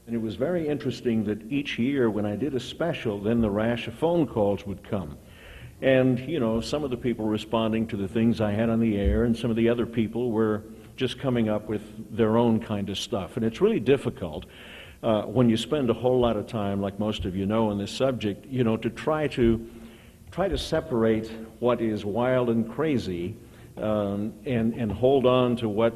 And it was very interesting that each year when I did a special, then the rash of phone calls would come. And, you know, some of the people responding to the things I had on the air, and some of the other people were just coming up with their own kind of stuff. And it's really difficult when you spend a whole lot of time, like most of you know, on this subject, you know, to try to separate what is wild and crazy and hold on to what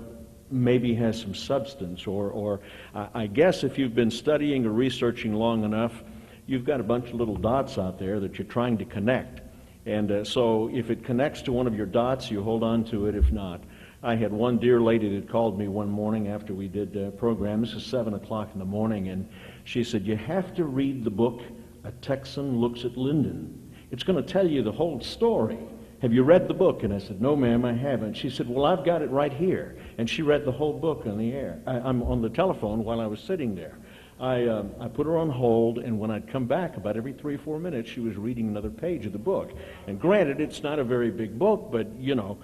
maybe has some substance. Or I guess if you've been studying or researching long enough, you've got a bunch of little dots out there that you're trying to connect. And so if it connects to one of your dots, you hold on to it. If not, I had one dear lady that called me one morning after we did a program. This is 7 o'clock in the morning, and she said, "You have to read the book, A Texan Looks at Linden. It's going to tell you the whole story. Have you read the book?" And I said, "No, ma'am, I haven't." She said, "Well, I've got it right here." And she read the whole book on the air. I'm on the telephone while I was sitting there. I put her on hold, and when I'd come back about every 3 or 4 minutes, she was reading another page of the book. And granted, it's not a very big book, but, you know,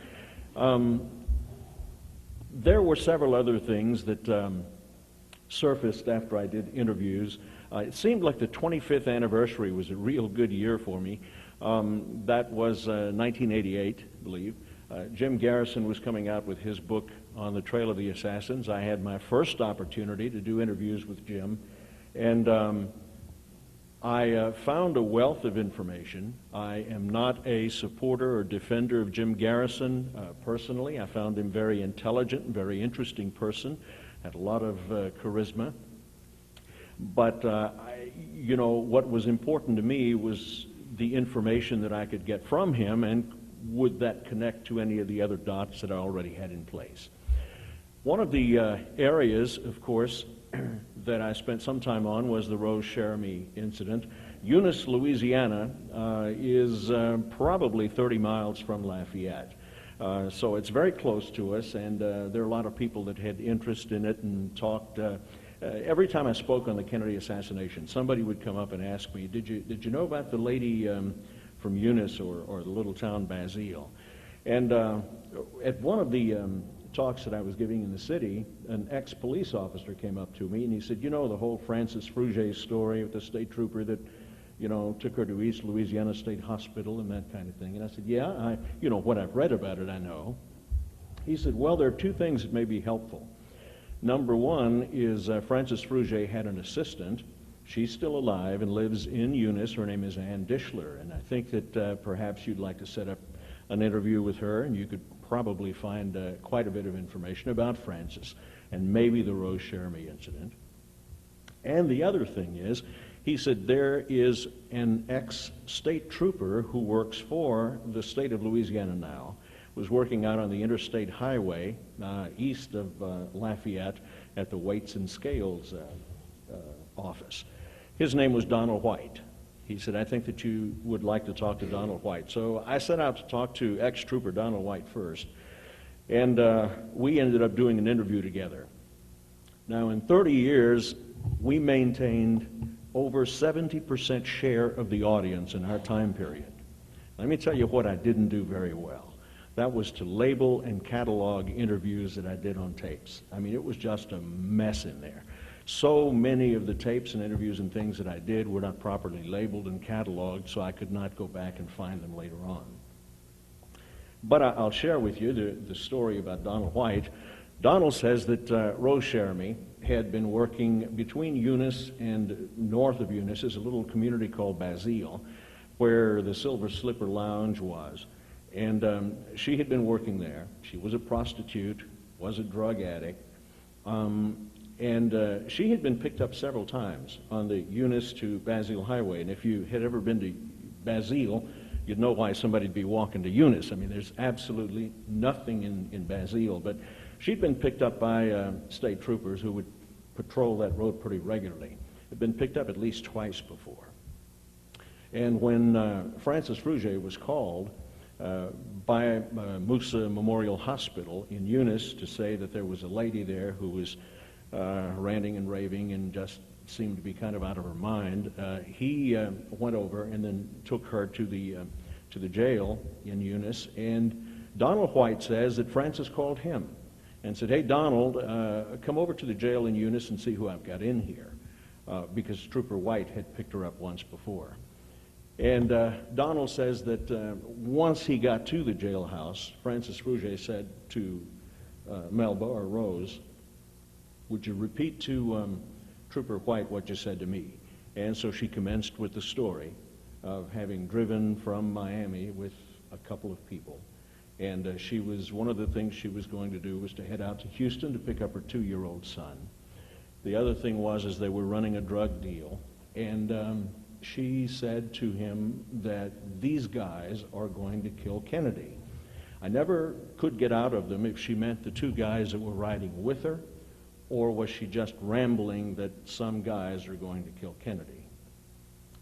there were several other things that surfaced after I did interviews. It seemed like the 25th anniversary was a real good year for me. That was 1988, I believe. Jim Garrison was coming out with his book on the trail of the assassins. I had my first opportunity to do interviews with Jim, and I found a wealth of information. I am not a supporter or defender of Jim Garrison personally. I found him very intelligent and very interesting person, had a lot of charisma. But, you know, what was important to me was the information that I could get from him, and would that connect to any of the other dots that I already had in place. One of the areas, of course, that I spent some time on was the Rose Cherami incident. Eunice, Louisiana is probably 30 miles from Lafayette. So it's very close to us, and there are a lot of people that had interest in it and talked. Every time I spoke on the Kennedy assassination, somebody would come up and ask me, did you know about the lady from Eunice or the little town Basile? And at one of the talks that I was giving in the city, an ex-police officer came up to me and he said, "You know the whole Francis Fruget story with the state trooper that, you know, took her to East Louisiana State Hospital and that kind of thing?" And I said, "Yeah, you know, what I've read about it, I know." He said, "Well, there are two things that may be helpful. Number one is Francis Fruget had an assistant. She's still alive and lives in Eunice. Her name is Ann Dishler, and I think that perhaps you'd like to set up an interview with her, and you could probably find quite a bit of information about Francis and maybe the Rose Cherami incident. And the other thing is," he said, "there is an ex-state trooper who works for the state of Louisiana now, was working out on the interstate highway east of Lafayette at the Weights and Scales office. His name was Donald White." He said, "I think that you would like to talk to Donald White." So I set out to talk to ex-trooper Donald White first, and we ended up doing an interview together. Now, in 30 years, we maintained over 70% share of the audience in our time period. Let me tell you what I didn't do very well. That was to label and catalog interviews that I did on tapes. I mean, it was just a mess in there. So many of the tapes and interviews and things that I did were not properly labeled and cataloged, so I could not go back and find them later on. But I'll share with you the story about Donald White. Donald says that Rose Cherami had been working between Eunice and north of Eunice is a little community called Basile, where the Silver Slipper Lounge was. And she had been working there. She was a prostitute, was a drug addict, and she had been picked up several times on the Eunice to Basile Highway. And if you had ever been to Basile, you'd know why somebody'd be walking to Eunice. I mean, there's absolutely nothing in Basile. But she'd been picked up by state troopers who would patrol that road pretty regularly. Had been picked up at least twice before. And when Francis Fruget was called by Moussa Memorial Hospital in Eunice to say that there was a lady there who was ranting and raving and just seemed to be kind of out of her mind, he went over and then took her to the jail in Eunice. And Donald White says that Francis called him and said, "Hey, Donald, come over to the jail in Eunice and see who I've got in here." because Trooper White had picked her up once before. And Donald says that once he got to the jailhouse, Francis Frugier said to Melba, or Rose, "Would you repeat to Trooper White what you said to me?" And so she commenced with the story of having driven from Miami with a couple of people. And one of the things she was going to do was to head out to Houston to pick up her 2-year-old son. The other thing was they were running a drug deal, and she said to him that these guys are going to kill Kennedy. I never could get out of them if she meant the 2 guys that were riding with her, or was she just rambling that some guys are going to kill Kennedy.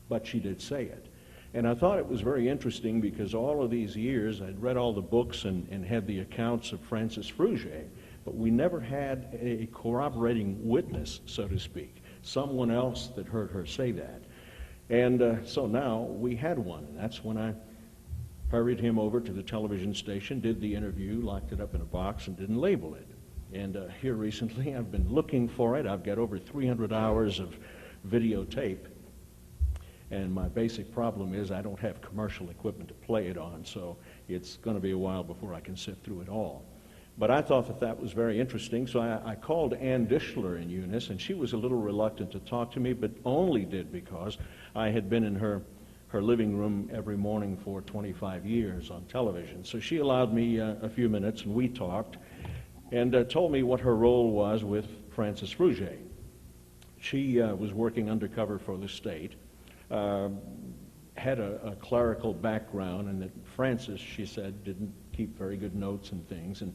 But she did say it. And I thought it was very interesting because all of these years I'd read all the books and had the accounts of Francis Frugier, but we never had a corroborating witness, so to speak, someone else that heard her say that. And so now we had one. That's when I hurried him over to the television station, did the interview, locked it up in a box, and didn't label it. And here recently I've been looking for it. I've got over 300 hours of videotape. And my basic problem is I don't have commercial equipment to play it on, so it's going to be a while before I can sift through it all. But I thought that that was very interesting, so I called Ann Dishler in Eunice, and she was a little reluctant to talk to me, but only did because I had been in her living room every morning for 25 years on television. So she allowed me a few minutes, and we talked, and told me what her role was with Francis Frugier. She was working undercover for the state, had a clerical background, and that Francis, she said, didn't keep very good notes and things, and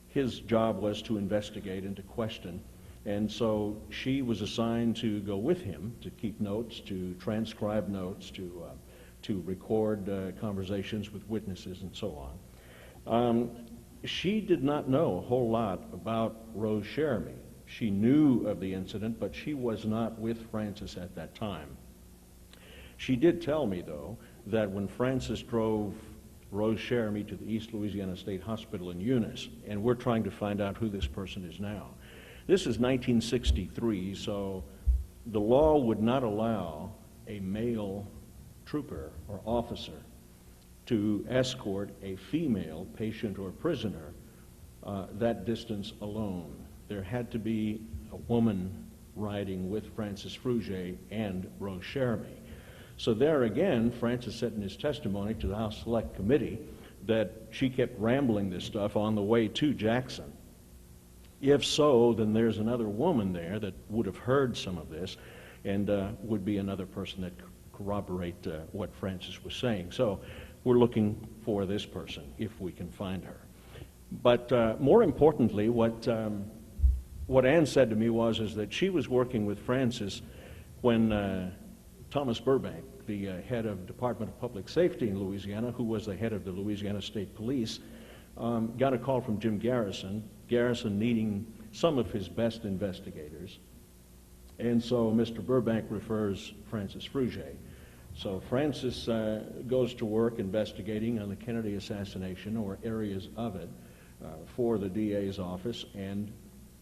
his job was to investigate and to question. And so she was assigned to go with him to keep notes, to transcribe notes, to record conversations with witnesses and so on. She did not know a whole lot about Rose Cherami. She knew of the incident, but she was not with Francis at that time. She did tell me, though, that when Francis drove Rose Cherami to the East Louisiana State Hospital in Eunice, and we're trying to find out who this person is now. This is 1963, so the law would not allow a male trooper or officer to escort a female patient or prisoner that distance alone. There had to be a woman riding with Francis Frugier and Rose Cherami. So there again, Francis said in his testimony to the House Select Committee that she kept rambling this stuff on the way to Jackson. If so, then there's another woman there that would have heard some of this and would be another person that could corroborate what Francis was saying. So we're looking for this person, if we can find her. But more importantly, what Ann said to me is that she was working with Francis when Thomas Burbank, the head of Department of Public Safety in Louisiana, who was the head of the Louisiana State Police, got a call from Jim Garrison needing some of his best investigators. And so Mr. Burbank refers Francis Frugier. So Francis goes to work investigating on the Kennedy assassination, or areas of it, for the DA's office, and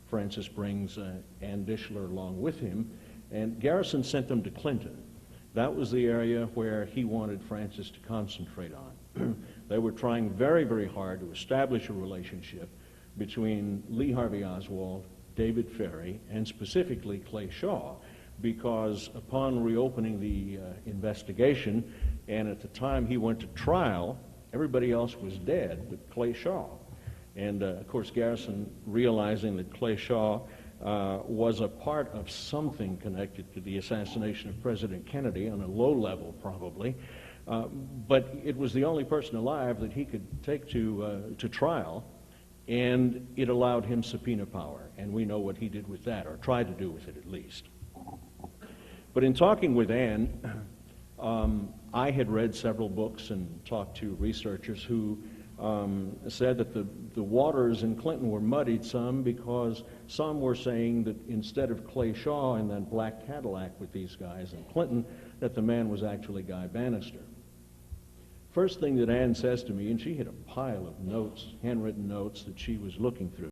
Francis brings Ann Dishler along with him, and Garrison sent them to Clinton. That was the area where he wanted Francis to concentrate on. They were trying very, very hard to establish a relationship between Lee Harvey Oswald, David Ferry, and specifically Clay Shaw, because upon reopening the investigation, and at the time he went to trial, everybody else was dead but Clay Shaw. And of course, Garrison, realizing that Clay Shaw was a part of something connected to the assassination of President Kennedy, on a low level probably, but it was the only person alive that he could take to trial, and it allowed him subpoena power, and we know what he did with that, or tried to do with it at least. But in talking with Ann, I had read several books and talked to researchers who said that the waters in Clinton were muddied some because some were saying that instead of Clay Shaw and then Black Cadillac with these guys in Clinton, that the man was actually Guy Bannister. First thing that Ann says to me, and she had a pile of notes, handwritten notes that she was looking through,